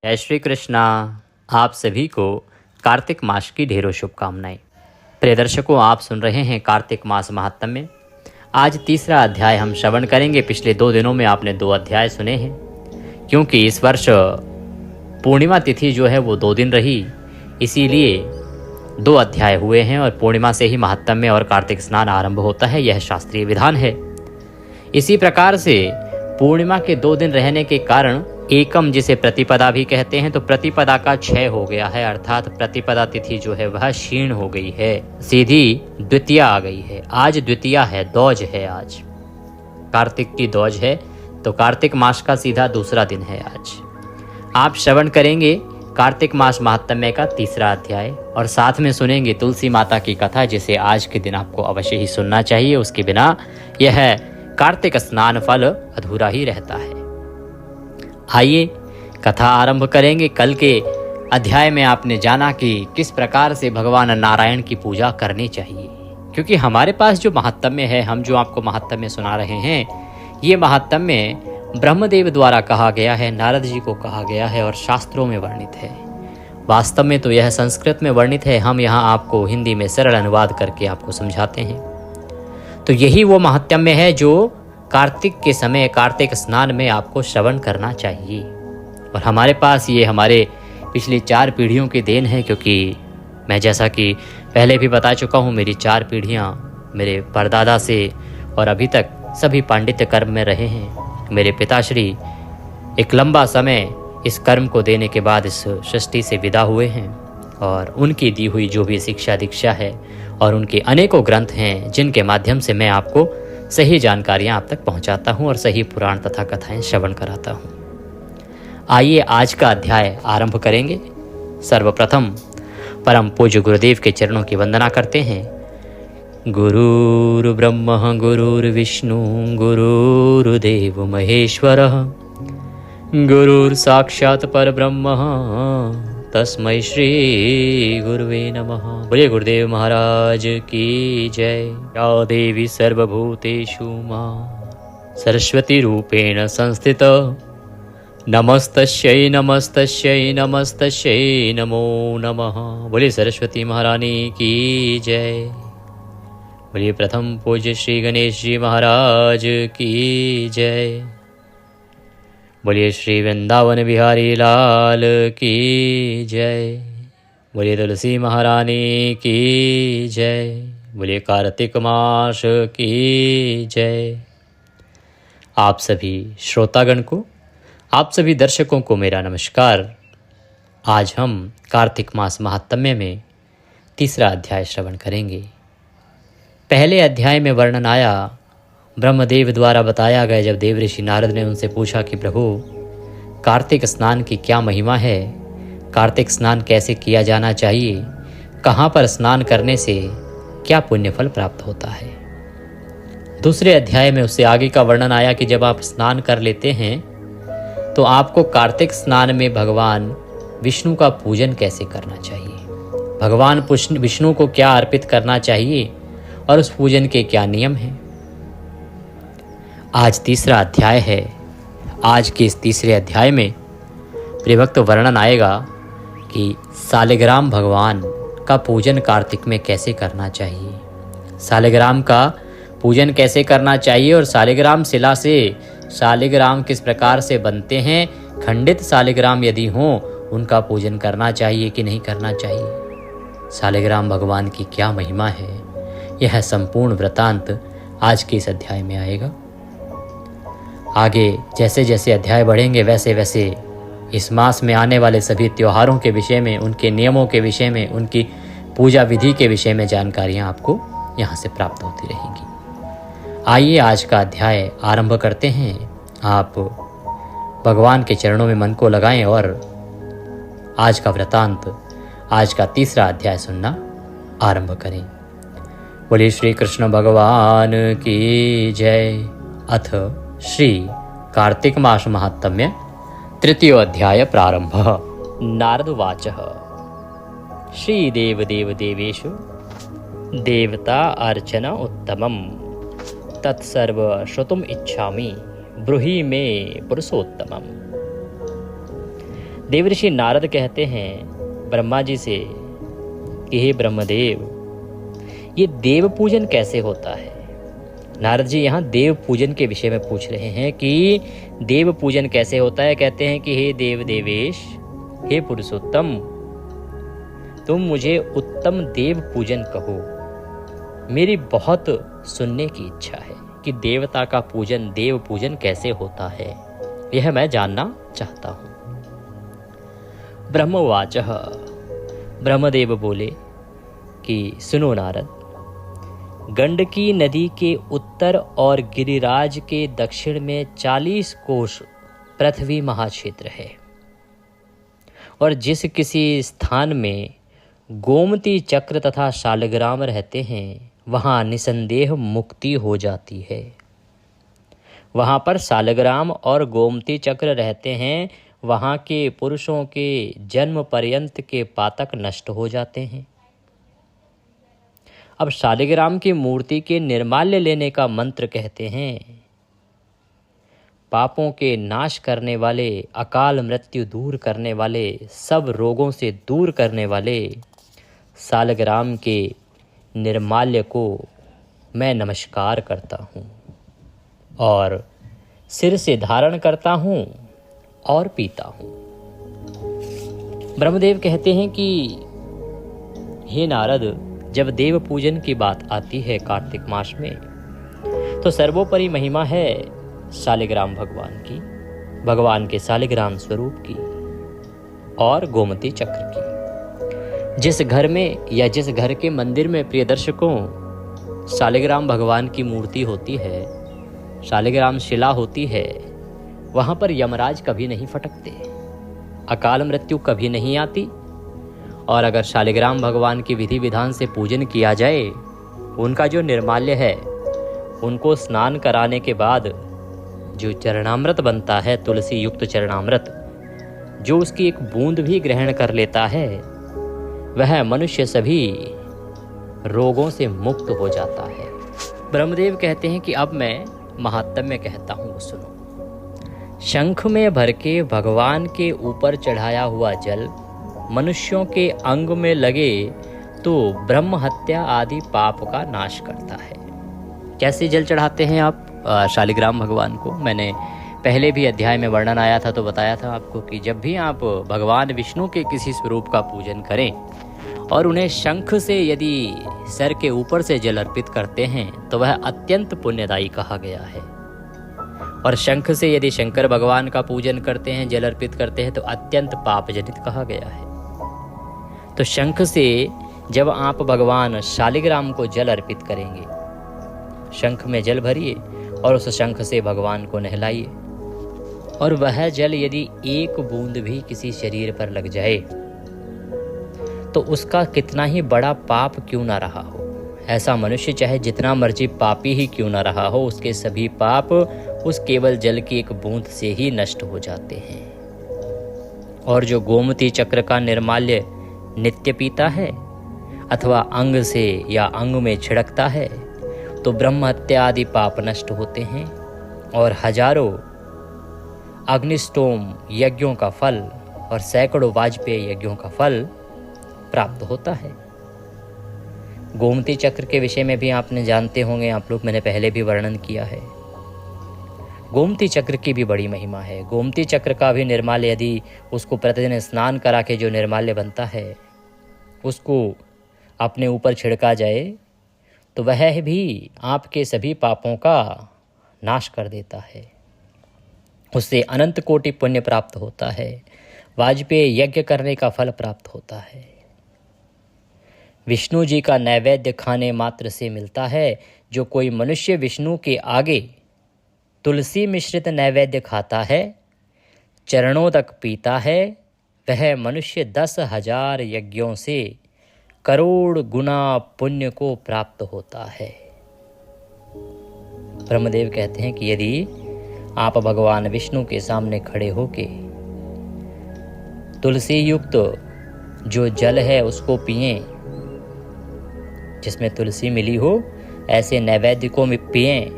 जय श्री कृष्णा। आप सभी को कार्तिक मास की ढेरों शुभकामनाएं। प्रिय दर्शकों, आप सुन रहे हैं कार्तिक मास महात्म्य। आज तीसरा अध्याय हम श्रवण करेंगे। पिछले 2 दिनों में आपने 2 अध्याय सुने हैं, क्योंकि इस वर्ष पूर्णिमा तिथि जो है वो 2 दिन रही, इसीलिए 2 अध्याय हुए हैं और पूर्णिमा से ही महात्म्य और कार्तिक स्नान आरंभ होता है। यह शास्त्रीय विधान है। इसी प्रकार से पूर्णिमा के 2 दिन रहने के कारण एकम, जिसे प्रतिपदा भी कहते हैं, तो प्रतिपदा का क्षय हो गया है, अर्थात प्रतिपदा तिथि जो है वह क्षीण हो गई है, सीधी द्वितीया आ गई है। आज द्वितीया है, दौज है, आज कार्तिक की दौज है, तो कार्तिक मास का सीधा दूसरा दिन है आज। आप श्रवण करेंगे कार्तिक मास महात्म्य का तीसरा अध्याय और साथ में सुनेंगे तुलसी माता की कथा, जिसे आज के दिन आपको अवश्य ही सुनना चाहिए। उसके बिना यह कार्तिक स्नान फल अधूरा ही रहता है। आइए कथा आरंभ करेंगे। कल के अध्याय में आपने जाना कि किस प्रकार से भगवान नारायण की पूजा करनी चाहिए, क्योंकि हमारे पास जो महात्म्य है, हम जो आपको महात्म्य सुना रहे हैं, ये महात्म्य ब्रह्मदेव द्वारा कहा गया है, नारद जी को कहा गया है और शास्त्रों में वर्णित है। वास्तव में तो यह संस्कृत में वर्णित है, हम यहाँ आपको हिंदी में सरल अनुवाद करके आपको समझाते हैं। तो यही वो महात्म्य है जो कार्तिक के समय, कार्तिक स्नान में आपको श्रवण करना चाहिए। और हमारे पास ये हमारे पिछली 4 पीढ़ियों की देन है, क्योंकि मैं जैसा कि पहले भी बता चुका हूँ, मेरी 4 पीढ़ियाँ मेरे परदादा से और अभी तक सभी पांडित्य कर्म में रहे हैं। मेरे पिताश्री एक लंबा समय इस कर्म को देने के बाद इस सृष्टि से विदा हुए हैं, और उनकी दी हुई जो भी शिक्षा दीक्षा है और उनके अनेकों ग्रंथ हैं, जिनके माध्यम से मैं आपको सही जानकारियां आप तक पहुंचाता हूं और सही पुराण तथा कथाएं श्रवण कराता हूं। आइए आज का अध्याय आरंभ करेंगे। सर्वप्रथम परम पूज्य गुरुदेव के चरणों की वंदना करते हैं। गुरुर् ब्रह्मा गुरुर्विष्णु गुरुर्देव महेश्वरः गुरुर् साक्षात् परब्रह्म तस्मै श्री गुरुवे नमः। बोलिए गुरुदेव महाराज की जय। या देवी सर्वभूतेषु मां सरस्वती रूपेण संस्थित नमस्तस्यै नमस्तस्यै नमस्तस्यै नमो नमः। बोलिए सरस्वती महारानी की जय। बोलिए प्रथम पूज्य श्री गणेश जी महाराज की जय। बोलिए श्री वृंदावन बिहारी लाल की जय। बोलिए तुलसी महारानी की जय। बोलिए कार्तिक मास की जय। आप सभी श्रोतागण को, आप सभी दर्शकों को मेरा नमस्कार। आज हम कार्तिक मास महात्म्य में तीसरा अध्याय श्रवण करेंगे। पहले अध्याय में वर्णन आया, ब्रह्मदेव द्वारा बताया गया, जब देव ऋषि नारद ने उनसे पूछा कि प्रभु, कार्तिक स्नान की क्या महिमा है, कार्तिक स्नान कैसे किया जाना चाहिए, कहाँ पर स्नान करने से क्या पुण्यफल प्राप्त होता है। दूसरे अध्याय में उससे आगे का वर्णन आया कि जब आप स्नान कर लेते हैं तो आपको कार्तिक स्नान में भगवान विष्णु का पूजन कैसे करना चाहिए, भगवान विष्णु को क्या अर्पित करना चाहिए और उस पूजन के क्या नियम हैं। आज तीसरा अध्याय है। आज के इस तीसरे अध्याय में प्रियभक्त वर्णन आएगा कि सालिग्राम भगवान का पूजन कार्तिक में कैसे करना चाहिए, सालिग्राम का पूजन कैसे करना चाहिए और सालिग्राम शिला से सालिग्राम किस प्रकार से बनते हैं, खंडित सालिग्राम यदि हों उनका पूजन करना चाहिए कि नहीं करना चाहिए, सालिग्राम भगवान की क्या महिमा है, यह संपूर्ण वृतांत आज के इस अध्याय में आएगा। आगे जैसे जैसे अध्याय बढ़ेंगे वैसे वैसे इस मास में आने वाले सभी त्योहारों के विषय में, उनके नियमों के विषय में, उनकी पूजा विधि के विषय में जानकारियाँ आपको यहाँ से प्राप्त होती रहेंगी। आइए आज का अध्याय आरंभ करते हैं। आप भगवान के चरणों में मन को लगाएं और आज का वृतांत, आज का तीसरा अध्याय सुनना आरंभ करें। बोलिए श्री कृष्ण भगवान की जय। अथ श्री कार्तिक मास महात्म्य तृतीय अध्याय प्रारंभ। नारद उवाचः। श्री देव देवेषु देवता अर्चन उत्तमं तत्सर्व श्रोतुम इच्छामि ब्रूहि मे पुरुषोत्तमम्। देवर्षि नारद कहते हैं ब्रह्मा जी से कि हे ब्रह्मदेव, ये देव पूजन कैसे होता है। नारद जी यहाँ देव पूजन के विषय में पूछ रहे हैं कि देव पूजन कैसे होता है। कहते हैं कि हे देव देवेश, हे पुरुषोत्तम, तुम मुझे उत्तम देव पूजन कहो। मेरी बहुत सुनने की इच्छा है कि देवता का पूजन, देव पूजन कैसे होता है, यह मैं जानना चाहता हूँ। ब्रह्मवाचः, ब्रह्मदेव बोले कि सुनो नारद, गंडकी नदी के उत्तर और गिरिराज के दक्षिण में 40 कोश पृथ्वी महाक्षेत्र है, और जिस किसी स्थान में गोमती चक्र तथा शालग्राम रहते हैं वहाँ निसंदेह मुक्ति हो जाती है। वहाँ पर शालग्राम और गोमती चक्र रहते हैं, वहाँ के पुरुषों के जन्म पर्यंत के पातक नष्ट हो जाते हैं। अब शालिग्राम की मूर्ति के निर्माल्य लेने का मंत्र कहते हैं, पापों के नाश करने वाले, अकाल मृत्यु दूर करने वाले, सब रोगों से दूर करने वाले शालिग्राम के निर्माल्य को मैं नमस्कार करता हूँ और सिर से धारण करता हूँ और पीता हूँ। ब्रह्मदेव कहते हैं कि हे नारद, जब देव पूजन की बात आती है कार्तिक मास में, तो सर्वोपरि महिमा है शालिग्राम भगवान की, भगवान के शालिग्राम स्वरूप की और गोमती चक्र की। जिस घर में या जिस घर के मंदिर में प्रिय दर्शकों शालिग्राम भगवान की मूर्ति होती है, शालिग्राम शिला होती है, वहाँ पर यमराज कभी नहीं फटकते, अकाल मृत्यु कभी नहीं आती। और अगर शालिग्राम भगवान की विधि विधान से पूजन किया जाए, उनका जो निर्माल्य है, उनको स्नान कराने के बाद जो चरणामृत बनता है, तुलसी युक्त चरणामृत, जो उसकी एक बूंद भी ग्रहण कर लेता है, वह मनुष्य सभी रोगों से मुक्त हो जाता है। ब्रह्मदेव कहते हैं कि अब मैं महात्म्य कहता हूँ, सुनो। शंख में भर के भगवान के ऊपर चढ़ाया हुआ जल मनुष्यों के अंग में लगे तो ब्रह्म हत्या आदि पाप का नाश करता है। कैसे जल चढ़ाते हैं आप शालिग्राम भगवान को? मैंने पहले भी अध्याय में वर्णन आया था तो बताया था आपको कि जब भी आप भगवान विष्णु के किसी स्वरूप का पूजन करें और उन्हें शंख से यदि सर के ऊपर से जल अर्पित करते हैं तो वह अत्यंत पुण्यदायी कहा गया है। और शंख से यदि शंकर भगवान का पूजन करते हैं, जल अर्पित करते हैं, तो अत्यंत पाप जनित कहा गया है। तो शंख से जब आप भगवान शालिग्राम को जल अर्पित करेंगे, शंख में जल भरिए और उस शंख से भगवान को नहलाइए, और वह जल यदि एक बूंद भी किसी शरीर पर लग जाए तो उसका कितना ही बड़ा पाप क्यों ना रहा हो, ऐसा मनुष्य चाहे जितना मर्जी पापी ही क्यों ना रहा हो, उसके सभी पाप उस केवल जल की एक बूंद से ही नष्ट हो जाते हैं। और जो गोमती चक्र का निर्माल्य नित्य पीता है अथवा अंग से या अंग में छिड़कता है तो ब्रह्म हत्या आदि पाप नष्ट होते हैं और हजारों अग्निष्टोम यज्ञों का फल और सैकड़ों वाजपेय यज्ञों का फल प्राप्त होता है। गोमती चक्र के विषय में भी आपने जानते होंगे आप लोग, मैंने पहले भी वर्णन किया है। गोमती चक्र की भी बड़ी महिमा है। गोमती चक्र का भी निर्माल्य यदि उसको प्रतिदिन स्नान करा के जो निर्माल्य बनता है उसको अपने ऊपर छिड़का जाए तो वह भी आपके सभी पापों का नाश कर देता है। उससे अनंत कोटि पुण्य प्राप्त होता है, वाजपेय यज्ञ करने का फल प्राप्त होता है, विष्णु जी का नैवेद्य खाने मात्र से मिलता है। जो कोई मनुष्य विष्णु के आगे तुलसी मिश्रित नैवेद्य खाता है, चरणों तक पीता है, वह मनुष्य 10,000 यज्ञों से करोड़ गुना पुण्य को प्राप्त होता है। ब्रह्मदेव कहते हैं कि यदि आप भगवान विष्णु के सामने खड़े होके तुलसी युक्त जो जल है उसको पिएं, जिसमें तुलसी मिली हो, ऐसे नैवेद्य को पिएं,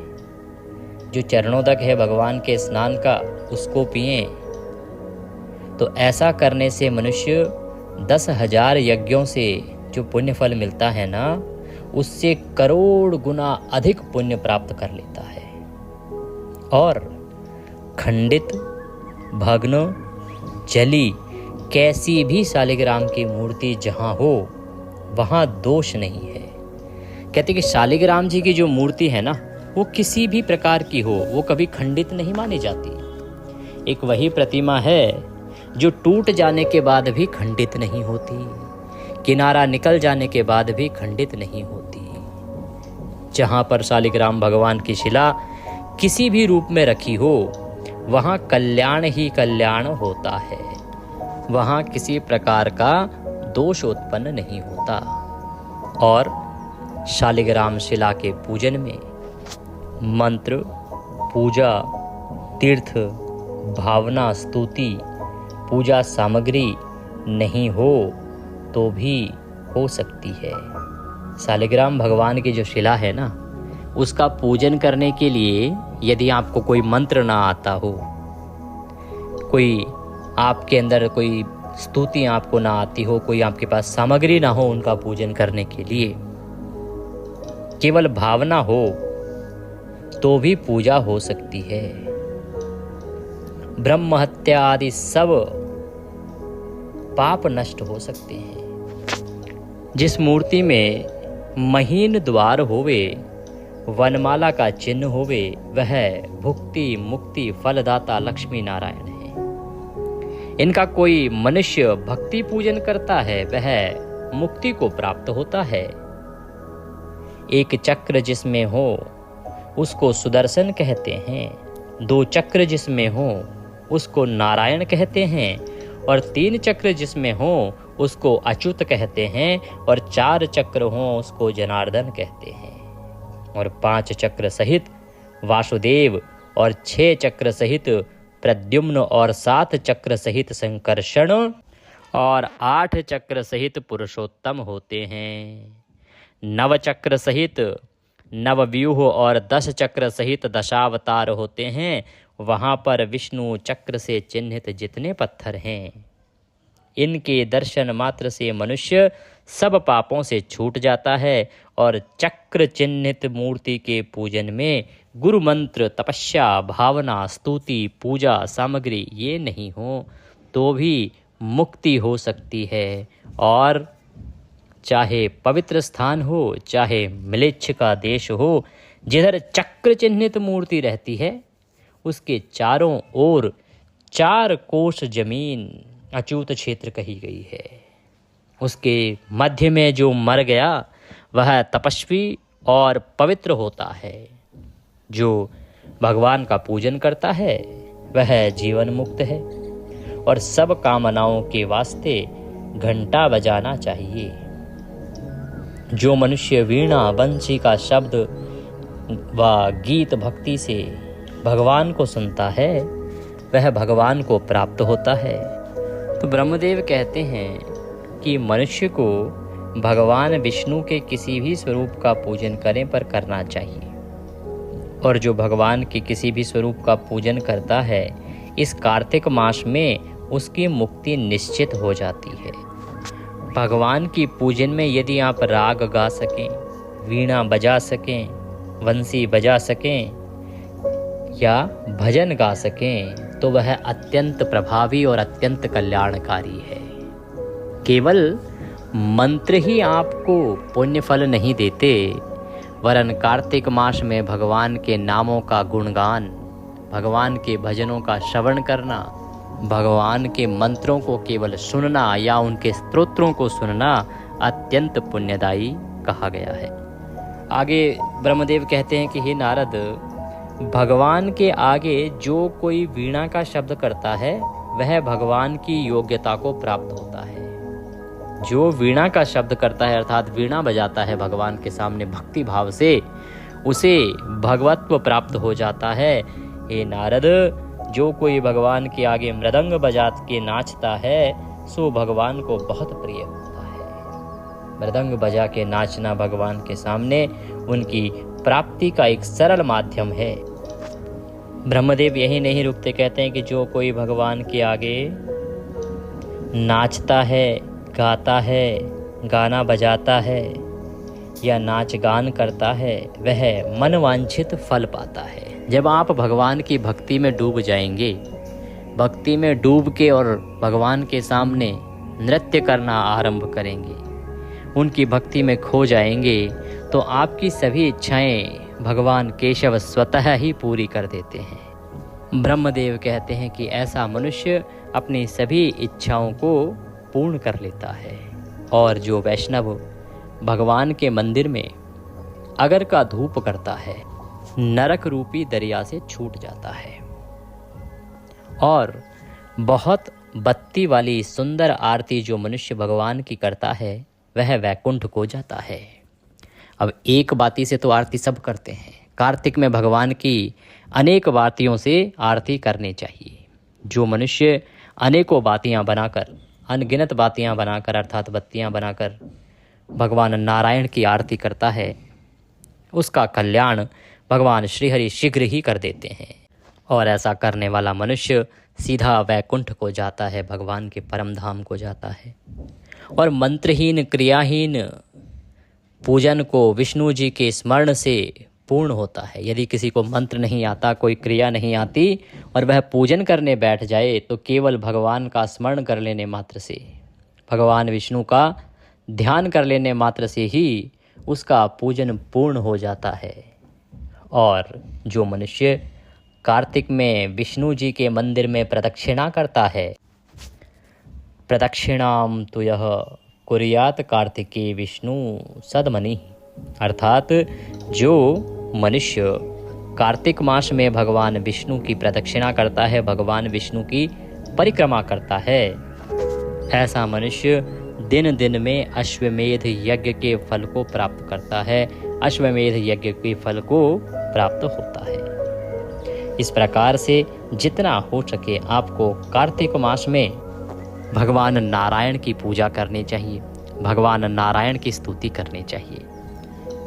जो चरणों तक है भगवान के स्नान का उसको पिएं, तो ऐसा करने से मनुष्य 10,000 यज्ञों से जो पुण्य फल मिलता है ना, उससे करोड़ गुना अधिक पुण्य प्राप्त कर लेता है। और खंडित, भग्न, जली कैसी भी शालिग्राम की मूर्ति जहाँ हो वहाँ दोष नहीं है। कहते कि शालिग्राम जी की जो मूर्ति है ना, वो किसी भी प्रकार की हो, वो कभी खंडित नहीं मानी जाती। एक वही प्रतिमा है जो टूट जाने के बाद भी खंडित नहीं होती, किनारा निकल जाने के बाद भी खंडित नहीं होती। जहाँ पर शालिग्राम भगवान की शिला किसी भी रूप में रखी हो, वहाँ कल्याण ही कल्याण होता है, वहाँ किसी प्रकार का दोष उत्पन्न नहीं होता। और शालिग्राम शिला के पूजन में मंत्र, पूजा, तीर्थ, भावना, स्तुति, पूजा सामग्री नहीं हो तो भी हो सकती है। शालिग्राम भगवान की जो शिला है ना, उसका पूजन करने के लिए यदि आपको कोई मंत्र ना आता हो, कोई आपके अंदर कोई स्तुति आपको ना आती हो, कोई आपके पास सामग्री ना हो उनका पूजन करने के लिए, केवल भावना हो तो भी पूजा हो सकती है। ब्रह्म हत्या आदि सब पाप नष्ट हो सकते हैं। जिस मूर्ति में महीन द्वार होवे, वनमाला का चिन्ह होवे, वह भुक्ति मुक्ति फलदाता लक्ष्मी नारायण है। इनका कोई मनुष्य भक्ति पूजन करता है, वह मुक्ति को प्राप्त होता है। एक चक्र जिसमें हो उसको सुदर्शन कहते हैं, 2 चक्र जिसमें हो उसको नारायण कहते हैं, और 3 चक्र जिसमें हो उसको अच्युत कहते हैं, और 4 चक्र हो उसको जनार्दन कहते हैं, और 5 चक्र सहित वासुदेव, और 6 चक्र सहित प्रद्युम्न, और 7 चक्र सहित संकर्षण, और 8 चक्र सहित पुरुषोत्तम होते हैं। 9 चक्र सहित नवव्यूह और 10 चक्र सहित दशावतार होते हैं। वहाँ पर विष्णु चक्र से चिन्हित जितने पत्थर हैं, इनके दर्शन मात्र से मनुष्य सब पापों से छूट जाता है। और चक्र चिन्हित मूर्ति के पूजन में गुरु मंत्र, तपस्या, भावना, स्तुति, पूजा सामग्री ये नहीं हो तो भी मुक्ति हो सकती है। और चाहे पवित्र स्थान हो, चाहे म्लेच्छ का देश हो, जिधर चक्र चिन्हित मूर्ति रहती है उसके चारों ओर 4 कोस जमीन अच्युत क्षेत्र कही गई है। उसके मध्य में जो मर गया वह तपस्वी और पवित्र होता है। जो भगवान का पूजन करता है वह जीवन मुक्त है। और सब कामनाओं के वास्ते घंटा बजाना चाहिए। जो मनुष्य वीणा, बंसी का शब्द व गीत भक्ति से भगवान को सुनता है वह भगवान को प्राप्त होता है। तो ब्रह्मदेव कहते हैं कि मनुष्य को भगवान विष्णु के किसी भी स्वरूप का पूजन करें पर करना चाहिए। और जो भगवान के किसी भी स्वरूप का पूजन करता है, इस कार्तिक मास में उसकी मुक्ति निश्चित हो जाती है। भगवान की पूजन में यदि आप राग गा सकें, वीणा बजा सकें, वंशी बजा सकें या भजन गा सकें तो वह अत्यंत प्रभावी और अत्यंत कल्याणकारी है। केवल मंत्र ही आपको पुण्य फल नहीं देते, वरन कार्तिक मास में भगवान के नामों का गुणगान, भगवान के भजनों का श्रवण करना, भगवान के मंत्रों को केवल सुनना या उनके स्तोत्रों को सुनना अत्यंत पुण्यदायी कहा गया है। आगे ब्रह्मदेव कहते हैं कि हे नारद, भगवान के आगे जो कोई वीणा का शब्द करता है वह भगवान की योग्यता को प्राप्त होता है। जो वीणा का शब्द करता है अर्थात वीणा बजाता है भगवान के सामने भक्ति भाव से, उसे भगवत्व प्राप्त हो जाता है। हे नारद, जो कोई भगवान के आगे मृदंग बजा के नाचता है सो भगवान को बहुत प्रिय होता है। मृदंग बजा के नाचना भगवान के सामने उनकी प्राप्ति का एक सरल माध्यम है। ब्रह्मदेव यही नहीं रुकते, कहते हैं कि जो कोई भगवान के आगे नाचता है, गाता है, गाना बजाता है या नाच गान करता है, वह मनवांछित फल पाता है। जब आप भगवान की भक्ति में डूब जाएंगे, भक्ति में डूब के और भगवान के सामने नृत्य करना आरंभ करेंगे, उनकी भक्ति में खो जाएंगे, तो आपकी सभी इच्छाएं भगवान केशव स्वतः ही पूरी कर देते हैं। ब्रह्मदेव कहते हैं कि ऐसा मनुष्य अपनी सभी इच्छाओं को पूर्ण कर लेता है। और जो वैष्णव भगवान के मंदिर में अगर का धूप करता है, नरक रूपी दरिया से छूट जाता है और बहुत बत्ती वाली सुंदर आरती जो मनुष्य भगवान की करता है, वह वैकुंठ को जाता है। अब एक बाती से तो आरती सब करते हैं, कार्तिक में भगवान की अनेक बातियों से आरती करनी चाहिए। जो मनुष्य अनेकों बातियां बनाकर, अनगिनत बातियां बनाकर अर्थात बत्तियां बनाकर भगवान नारायण की आरती करता है, उसका कल्याण भगवान श्रीहरि शीघ्र ही कर देते हैं। और ऐसा करने वाला मनुष्य सीधा वैकुंठ को जाता है, भगवान के परम धाम को जाता है। और मंत्रहीन क्रियाहीन पूजन को विष्णु जी के स्मरण से पूर्ण होता है। यदि किसी को मंत्र नहीं आता, कोई क्रिया नहीं आती और वह पूजन करने बैठ जाए, तो केवल भगवान का स्मरण कर लेने मात्र से, भगवान विष्णु का ध्यान कर लेने मात्र से ही उसका पूजन पूर्ण हो जाता है। और जो मनुष्य कार्तिक में विष्णु जी के मंदिर में प्रदक्षिणा करता है, प्रदक्षिणाम तो यह कुर्यात कार्तिके विष्णु सदमनि, अर्थात जो मनुष्य कार्तिक मास में भगवान विष्णु की प्रदक्षिणा करता है, भगवान विष्णु की परिक्रमा करता है, ऐसा मनुष्य दिन दिन में अश्वमेध यज्ञ के फल को प्राप्त करता है, अश्वमेध यज्ञ के फल को प्राप्त होता है। इस प्रकार से जितना हो सके आपको कार्तिक मास में भगवान नारायण की पूजा करनी चाहिए, भगवान नारायण की स्तुति करनी चाहिए।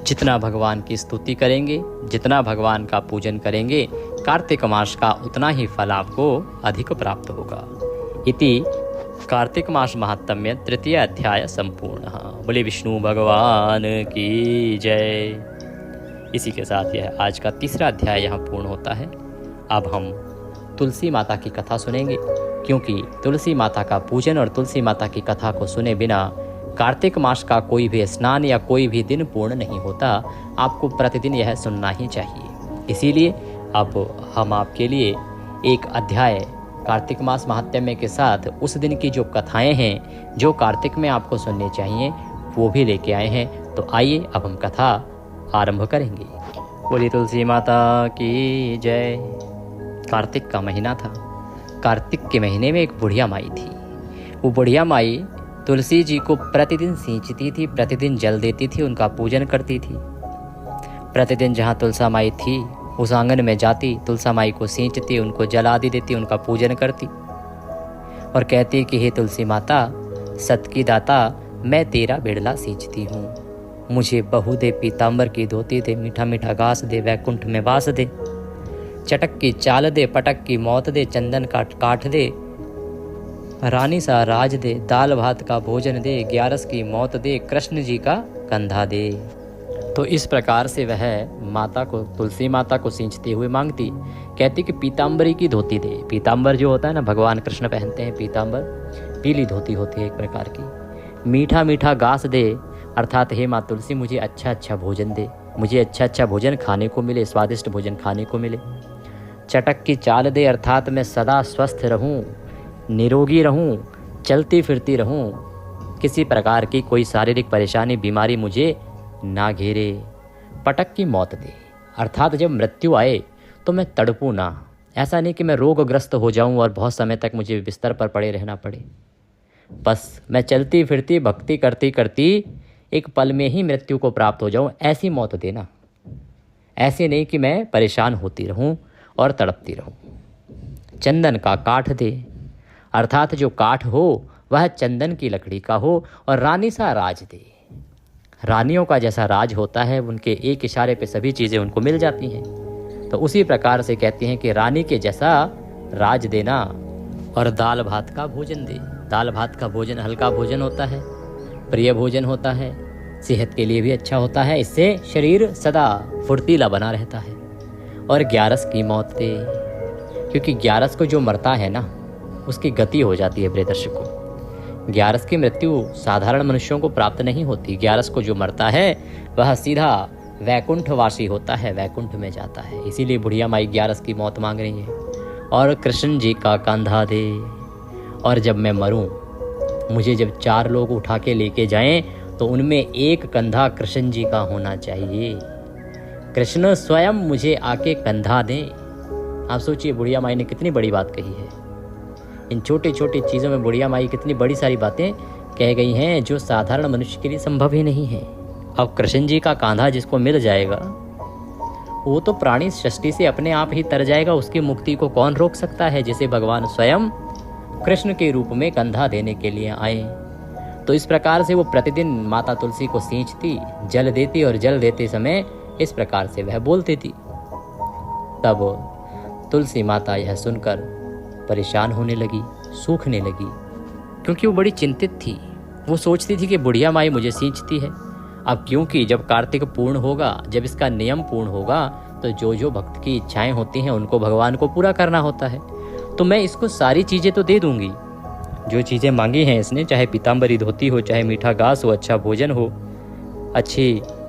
जितना भगवान की स्तुति करेंगे, जितना भगवान का पूजन करेंगे, कार्तिक मास का उतना ही फल आपको अधिक प्राप्त होगा। इति कार्तिक मास महात्म्य तृतीय अध्याय संपूर्ण। बोले विष्णु भगवान की जय। इसी के साथ यह आज का तीसरा अध्याय यहाँ पूर्ण होता है। अब हम तुलसी माता की कथा सुनेंगे, क्योंकि तुलसी माता का पूजन और तुलसी माता की कथा को सुने बिना कार्तिक मास का कोई भी स्नान या कोई भी दिन पूर्ण नहीं होता। आपको प्रतिदिन यह सुनना ही चाहिए। इसीलिए अब हम आपके लिए एक अध्याय कार्तिक मास महात्म्य के साथ उस दिन की जो कथाएं हैं, जो कार्तिक में आपको सुननी चाहिए, वो भी लेके आए हैं। तो आइए अब हम कथा आरंभ करेंगे। बोली तुलसी माता की जय। कार्तिक का महीना था। कार्तिक के महीने में एक बुढ़िया माई थी। वो बुढ़िया माई तुलसी जी को प्रतिदिन सींचती थी, प्रतिदिन जल देती थी, उनका पूजन करती थी। प्रतिदिन जहाँ तुलसा माई थी उस आंगन में जाती, तुलसा माई को सींचती, उनको जल आदि देती, उनका पूजन करती और कहती कि हे तुलसी माता, सत की दाता, मैं तेरा बिड़ला सींचती हूँ। मुझे बहू दे, पीताम्बर की धोती दे, मीठा मीठा घास दे, वैकुंठ में वास दे, चटक की चाल दे, पटक की मौत दे, चंदन का काठ दे, रानी सा राज दे, दाल भात का भोजन दे, 11 की मौत दे, कृष्ण जी का कंधा दे। तो इस प्रकार से वह माता को, तुलसी माता को सींचते हुए मांगती, कहती कि पीताम्बरी की धोती दे। पीताम्बर जो होता है ना, भगवान कृष्ण पहनते हैं पीताम्बर, पीली धोती होती है एक प्रकार की। मीठा मीठा घास दे, अर्थात हे माँ तुलसी, मुझे अच्छा अच्छा भोजन दे, मुझे अच्छा अच्छा भोजन खाने को मिले, स्वादिष्ट भोजन खाने को मिले। चटक की चाल दे, अर्थात मैं सदा स्वस्थ रहूं, निरोगी रहूं, चलती फिरती रहूं, किसी प्रकार की कोई शारीरिक परेशानी, बीमारी मुझे ना घेरे। पटक की मौत दे, अर्थात जब मृत्यु आए तो मैं तड़पूं ना। ऐसा नहीं कि मैं रोगग्रस्त हो जाऊं और बहुत समय तक मुझे बिस्तर पर पड़े रहना पड़े। बस मैं चलती फिरती भक्ति करती करती एक पल में ही मृत्यु को प्राप्त हो जाऊं, ऐसी मौत देना। ऐसे नहीं कि मैं परेशान होती रहूं और तड़पती रहूं। चंदन का काठ दे, अर्थात जो काठ हो वह चंदन की लकड़ी का हो और रानी सा राज दे। रानियों का जैसा राज होता है, उनके एक इशारे पे सभी चीज़ें उनको मिल जाती हैं, तो उसी प्रकार से कहती हैं कि रानी के जैसा राज देना और दाल भात का भोजन दे। दाल भात का भोजन हल्का भोजन होता है, प्रिय भोजन होता है, सेहत के लिए भी अच्छा होता है, इससे शरीर सदा फुर्तीला बना रहता है। और 11 की मौत दे, क्योंकि 11 को जो मरता है ना, उसकी गति हो जाती है प्रिय दर्शकों। 11 की मृत्यु साधारण मनुष्यों को प्राप्त नहीं होती। 11 को जो मरता है वह सीधा वैकुंठवासी होता है, वैकुंठ में जाता है। इसीलिए बुढ़िया माई 11 की मौत मांग रही है। और कृष्ण जी का कंधा दे, और जब मैं मरूं, मुझे जब 4 लोग उठा के लेके जाएं तो उनमें एक कंधा कृष्ण जी का होना चाहिए। कृष्ण स्वयं मुझे आके कंधा दें। आप सोचिए बुढ़िया माई ने कितनी बड़ी बात कही है। इन छोटी छोटी चीज़ों में बुढ़िया माई कितनी बड़ी सारी बातें कह गई हैं जो साधारण मनुष्य के लिए संभव ही नहीं है। अब कृष्ण जी का कांधा जिसको मिल जाएगा वो तो प्राणी सृष्टि से अपने आप ही तर जाएगा। उसकी मुक्ति को कौन रोक सकता है, जिसे भगवान स्वयं कृष्ण के रूप में कंधा देने के लिए आए। तो इस प्रकार से वो प्रतिदिन माता तुलसी को सींचती, जल देती, और जल देते समय इस प्रकार से वह बोलती थी। तब तुलसी माता यह सुनकर परेशान होने लगी, सूखने लगी, क्योंकि वो बड़ी चिंतित थी। वो सोचती थी कि बुढ़िया माई मुझे सींचती है। अब क्योंकि जब कार्तिक पूर्ण होगा, जब इसका नियम पूर्ण होगा, तो जो जो भक्त की इच्छाएं होती हैं उनको भगवान को पूरा करना होता है। तो मैं इसको सारी चीज़ें तो दे दूंगी, जो चीज़ें मांगी हैं इसने, चाहे पीताम्बरी धोती हो, चाहे मीठा घास हो, अच्छा भोजन हो,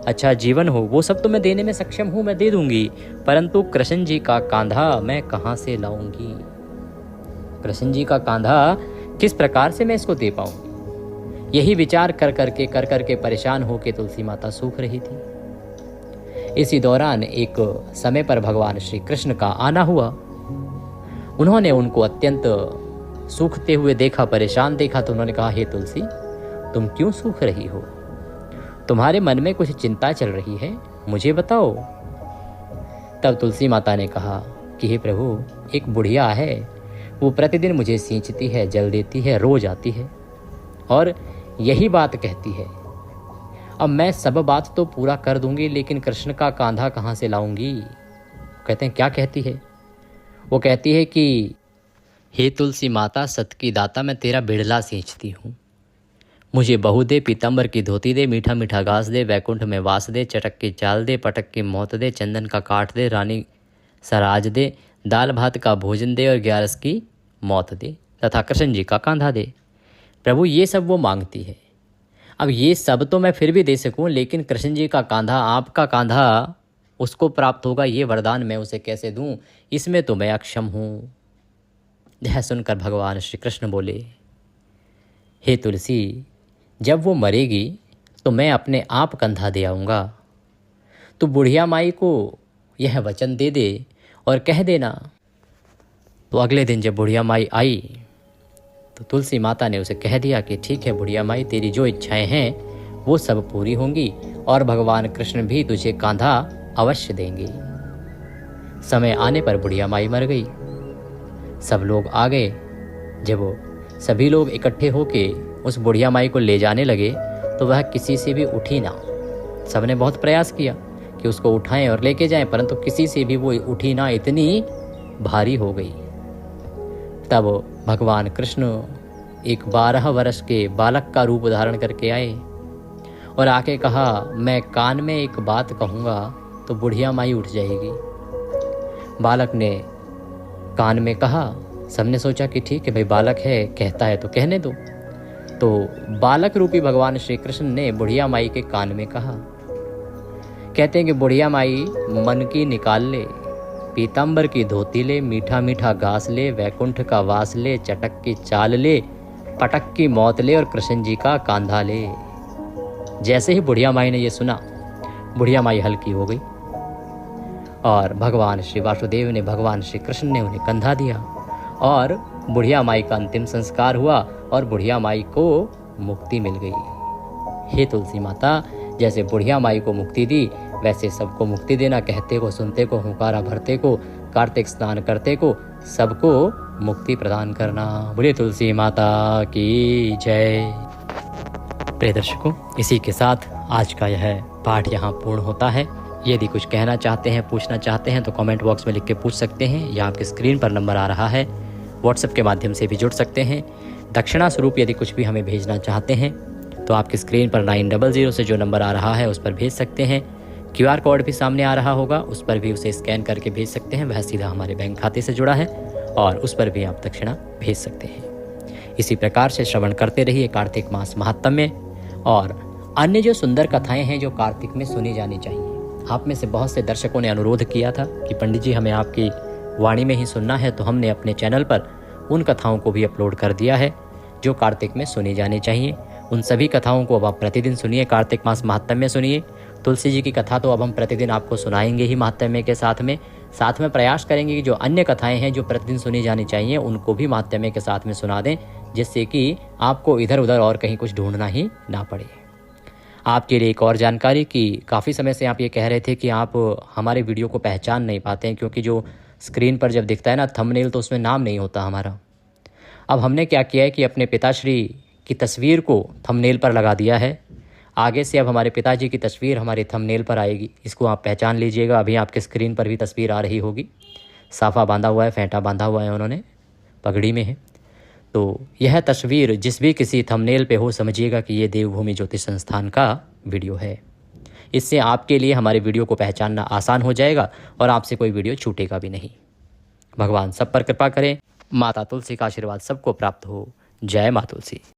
अच्छा जीवन हो, वो सब तो मैं देने में सक्षम हूँ, मैं दे दूंगी। परंतु कृष्ण जी का कांधा मैं कहाँ से लाऊंगी? कृष्ण जी का कांधा किस प्रकार से मैं इसको दे पाऊंगी? यही विचार कर करके परेशान होकर तुलसी माता सूख रही थी। इसी दौरान एक समय पर भगवान श्री कृष्ण का आना हुआ। उन्होंने उनको अत्यंत सूखते हुए देखा, परेशान देखा, तो उन्होंने कहा, हे तुलसी, तुम क्यों सूख रही हो? तुम्हारे मन में कुछ चिंता चल रही है, मुझे बताओ। तब तुलसी माता ने कहा कि हे प्रभु, एक बुढ़िया है, वो प्रतिदिन मुझे सींचती है, जल देती है, रोज आती है और यही बात कहती है। अब मैं सब बात तो पूरा कर दूंगी, लेकिन कृष्ण का कांधा कहाँ से लाऊंगी? कहते हैं, क्या कहती है? वो कहती है कि हे तुलसी माता, सत की दाता, मैं तेरा बिड़ला सींचती हूँ। मुझे बहू दे, पीताम्बर की धोती दे, मीठा मीठा घास दे, वैकुंठ में वास दे, चटक की चाल दे, पटक की मौत दे, चंदन का काठ दे, रानी सराज दे, दाल भात का भोजन दे और 11 की मौत दे, तथा कृष्ण जी का कांधा दे। प्रभु, ये सब वो मांगती है। अब ये सब तो मैं फिर भी दे सकूं, लेकिन कृष्ण जी का कांधा, आपका कांधा उसको प्राप्त होगा, ये वरदान मैं उसे कैसे दूं? इसमें तो मैं अक्षम हूँ। यह सुनकर भगवान श्री कृष्ण बोले, हे तुलसी, जब वो मरेगी तो मैं अपने आप कंधा दे आऊँगा। तो बुढ़िया माई को यह वचन दे दे और कह देना। तो अगले दिन जब बुढ़िया माई आई तो तुलसी माता ने उसे कह दिया कि ठीक है बुढ़िया माई, तेरी जो इच्छाएं हैं वो सब पूरी होंगी और भगवान कृष्ण भी तुझे कांधा अवश्य देंगे। समय आने पर बुढ़िया माई मर गई। सब लोग आ गए। जब वो सभी लोग इकट्ठे होके उस बुढ़िया माई को ले जाने लगे तो वह किसी से भी उठी ना। सबने बहुत प्रयास किया कि उसको उठाएं और लेके जाएं, परंतु किसी से भी वो उठी ना, इतनी भारी हो गई। तब भगवान कृष्ण एक 12 वर्ष के बालक का रूप धारण करके आए और आके कहा, मैं कान में एक बात कहूँगा तो बुढ़िया माई उठ जाएगी। बालक ने कान में कहा। सबने सोचा कि ठीक है भाई, बालक है, कहता है तो कहने दो। तो बालक रूपी भगवान श्री कृष्ण ने बुढ़िया माई के कान में कहा। कहते हैं कि बुढ़िया माई मन की निकाल ले, पीताम्बर की धोती ले, मीठा मीठा घास ले, वैकुंठ का वास ले, चटक की चाल ले, पटक की मौत ले और कृष्ण जी का कांधा ले। जैसे ही बुढ़िया माई ने ये सुना, बुढ़िया माई हल्की हो गई और भगवान श्री वासुदेव ने, भगवान श्री कृष्ण ने उन्हें कंधा दिया और बुढ़िया माई का अंतिम संस्कार हुआ और बुढ़िया माई को मुक्ति मिल गई। हे तुलसी माता, जैसे बुढ़िया माई को मुक्ति दी वैसे सबको मुक्ति देना। कहते को, सुनते को, हुंकारा भरते को, कार्तिक स्नान करते को, सबको मुक्ति प्रदान करना। बोले तुलसी माता की जय। प्रिय दर्शकों, इसी के साथ आज का यह पाठ यहाँ पूर्ण होता है। यदि कुछ कहना चाहते हैं, पूछना चाहते हैं तो कमेंट बॉक्स में लिख के पूछ सकते हैं या आपके स्क्रीन पर नंबर आ रहा है, व्हाट्सएप के माध्यम से भी जुड़ सकते हैं। दक्षिणा स्वरूप यदि कुछ भी हमें भेजना चाहते हैं तो आपकी स्क्रीन पर 900 से जो नंबर आ रहा है उस पर भेज सकते हैं। QR कोड भी सामने आ रहा होगा, उस पर भी उसे स्कैन करके भेज सकते हैं। वह सीधा हमारे बैंक खाते से जुड़ा है और उस पर भी आप दक्षिणा भेज सकते हैं। इसी प्रकार से श्रवण करते रहिए कार्तिक मास महात्म्य में और अन्य जो सुंदर कथाएं हैं जो कार्तिक में सुनी जानी चाहिए। आप में से बहुत से दर्शकों ने अनुरोध किया था कि पंडित जी हमें आपकी वाणी में ही सुनना है, तो हमने अपने चैनल पर उन कथाओं को भी अपलोड कर दिया है जो कार्तिक में सुनी जानी चाहिए। उन सभी कथाओं को अब आप प्रतिदिन सुनिए, कार्तिक मास महात्म्य सुनिए। तुलसी जी की कथा तो अब हम प्रतिदिन आपको सुनाएंगे ही महात्म्य के साथ में प्रयास करेंगे कि जो अन्य कथाएं हैं जो प्रतिदिन सुनी जानी चाहिए उनको भी महात्म्य के साथ में सुना दें, जिससे कि आपको इधर उधर और कहीं कुछ ढूंढना ही ना पड़े। आपके लिए एक और जानकारी कि काफ़ी समय से आप ये कह रहे थे कि आप हमारे वीडियो को पहचान नहीं पाते हैं, क्योंकि जो स्क्रीन पर जब दिखता है ना थंबनेल, तो उसमें नाम नहीं होता हमारा। अब हमने क्या किया है कि अपने पिताश्री की तस्वीर को थंबनेल पर लगा दिया है। आगे से अब हमारे पिताजी की तस्वीर हमारे थंबनेल पर आएगी, इसको आप पहचान लीजिएगा। अभी आपके स्क्रीन पर भी तस्वीर आ रही होगी। साफा बांधा हुआ है, फेंटा बांधा हुआ है, उन्होंने पगड़ी में है। तो यह तस्वीर जिस भी किसी थंबनेल पे हो, समझिएगा कि ये देवभूमि ज्योतिष संस्थान का वीडियो है। इससे आपके लिए हमारे वीडियो को पहचानना आसान हो जाएगा और आपसे कोई वीडियो छूटेगा भी नहीं। भगवान सब पर कृपा करें। माता तुलसी का आशीर्वाद सबको प्राप्त हो। जय माँ तुलसी।